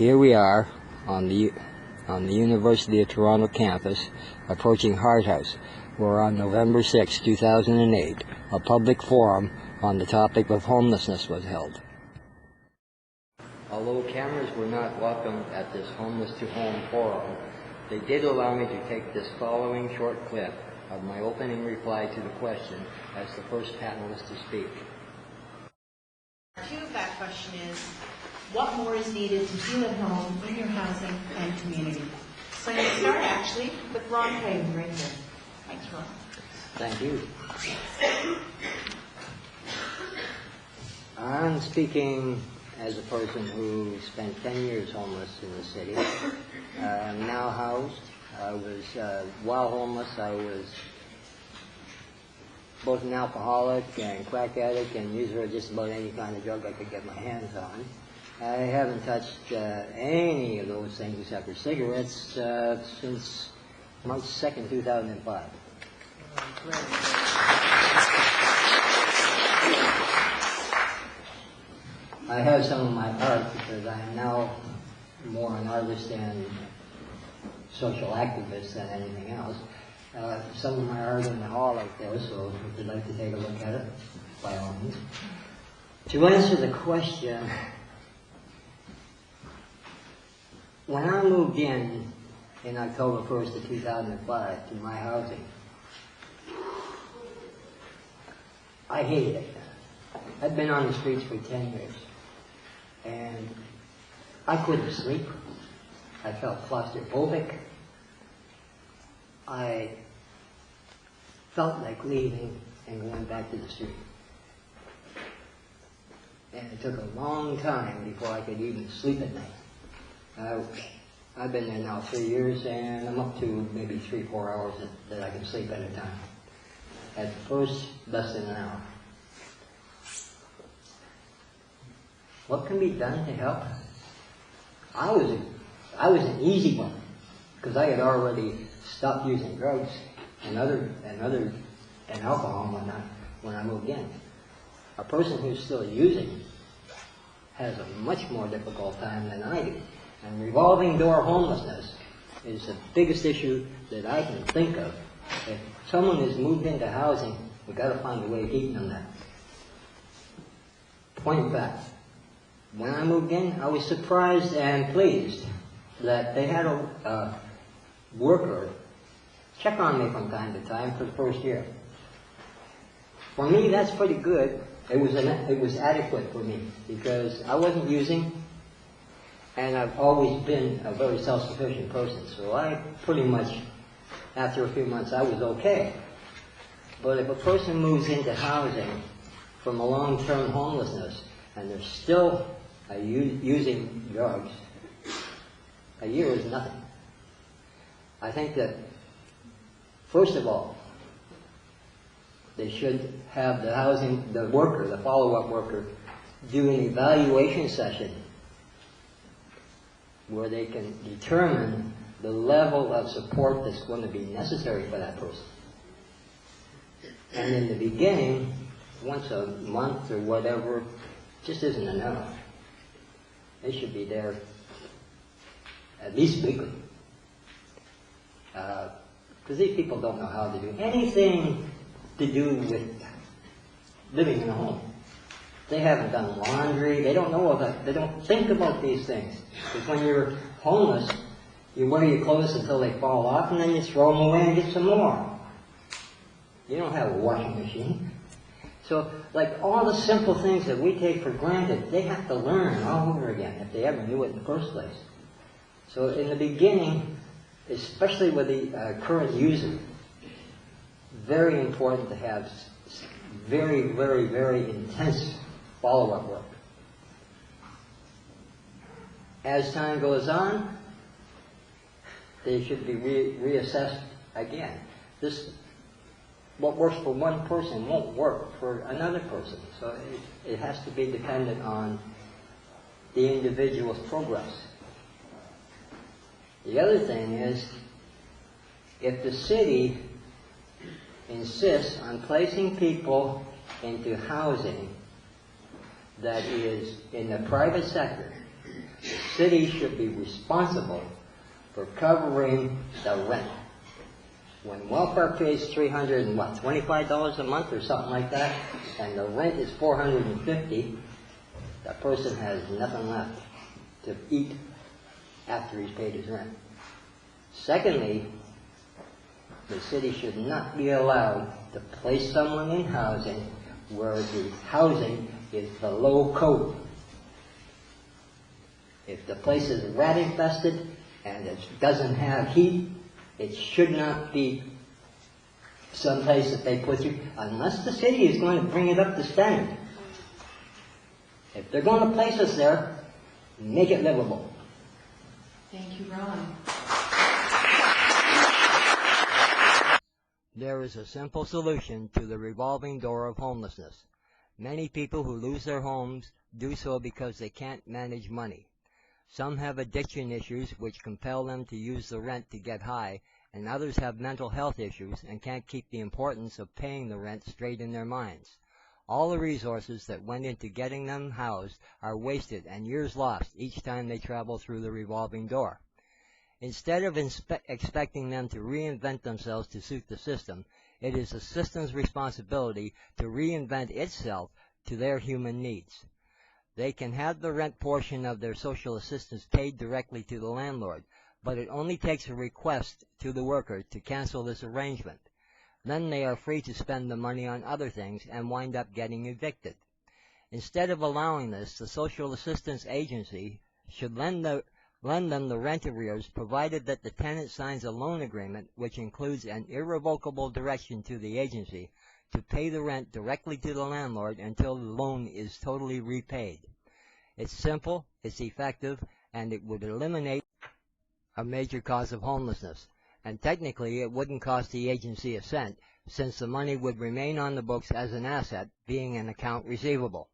Here we are on the University of Toronto campus, approaching Hart House, where on November 6, 2008, a public forum on the topic of homelessness was held. Although cameras were not welcome at this Homeless2Home Forum, they did allow me to take this following short clip of my opening reply to the question as the first panelist to speak. Part two of that question is, what more is needed to feel at home in your housing and community? So I'm going to start actually with Ron Clayton right here. Thanks, Ron. Thank you. I'm speaking as a person who spent 10 years homeless in the city. I'm now housed. I was, while homeless, I was both an alcoholic and crack addict and user of just about any kind of drug I could get my hands on. I haven't touched any of those things except for cigarettes since March 2nd, 2005. I have some of my art because I am now more an artist and social activist than anything else. Some of my art in the hall out there, so if you'd like to take a look at it, by all means. To answer the question, when I moved in October 1st of 2005 to my housing, I hated it. I'd been on the streets for 10 years, and I couldn't sleep. I felt claustrophobic. I felt like leaving and going back to the street. And it took a long time before I could even sleep at night. I've been there now 3 years, and I'm up to maybe 3-4 hours that I can sleep at a time. At first, less than an hour. What can be done to help? I was an easy one, because I had already stopped using drugs and alcohol and whatnot when I moved in. A person who's still using has a much more difficult time than I do. And revolving door homelessness is the biggest issue that I can think of. If someone has moved into housing, we've got to find a way of keeping them there. Point back. When I moved in, I was surprised and pleased that they had a worker check on me from time to time for the first year. For me, that's pretty good. It was adequate for me because I wasn't using, and I've always been a very self-sufficient person. So I pretty much, after a few months, I was okay. But if a person moves into housing from a long-term homelessness and they're still using drugs, a year is nothing. I think that, first of all, they should have the worker, the follow-up worker, do an evaluation session where they can determine the level of support that's going to be necessary for that person. And in the beginning, once a month or whatever, just isn't enough. They should be there at least weekly. Because these people don't know how to do anything to do with living in a home. They haven't done laundry. They don't know about. They don't think about these things. Because when you're homeless, you wear your clothes until they fall off, and then you throw them away and get some more. You don't have a washing machine. So, like all the simple things that we take for granted, they have to learn all over again if they ever knew it in the first place. So, in the beginning, especially with the current user, very important to have very, very, very intense follow-up work. As time goes on, they should be reassessed again. What works for one person won't work for another person. So it has to be dependent on the individual's progress. The other thing is, if the city insists on placing people into housing that is in the private sector, city should be responsible for covering the rent. When welfare pays $325 a month or something like that, and the rent is $450, that person has nothing left to eat after he's paid his rent. Secondly, the city should not be allowed to place someone in housing where the housing is below code. If the place is rat infested and it doesn't have heat, it should not be someplace that they put you, unless the city is going to bring it up to standard. If they're going to place us there, make it livable. Thank you, Ron. There is a simple solution to the revolving door of homelessness. Many people who lose their homes do so because they can't manage money. Some have addiction issues which compel them to use the rent to get high, and others have mental health issues and can't keep the importance of paying the rent straight in their minds. All the resources that went into getting them housed are wasted and years lost each time they travel through the revolving door. Instead of expecting them to reinvent themselves to suit the system, it is the system's responsibility to reinvent itself to their human needs. They can have the rent portion of their social assistance paid directly to the landlord, but it only takes a request to the worker to cancel this arrangement. Then they are free to spend the money on other things and wind up getting evicted. Instead of allowing this, the social assistance agency should lend them the rent arrears, provided that the tenant signs a loan agreement which includes an irrevocable direction to the agency to pay the rent directly to the landlord until the loan is totally repaid. It's simple, it's effective, and it would eliminate a major cause of homelessness. And technically it wouldn't cost the agency a cent, since the money would remain on the books as an asset, being an account receivable.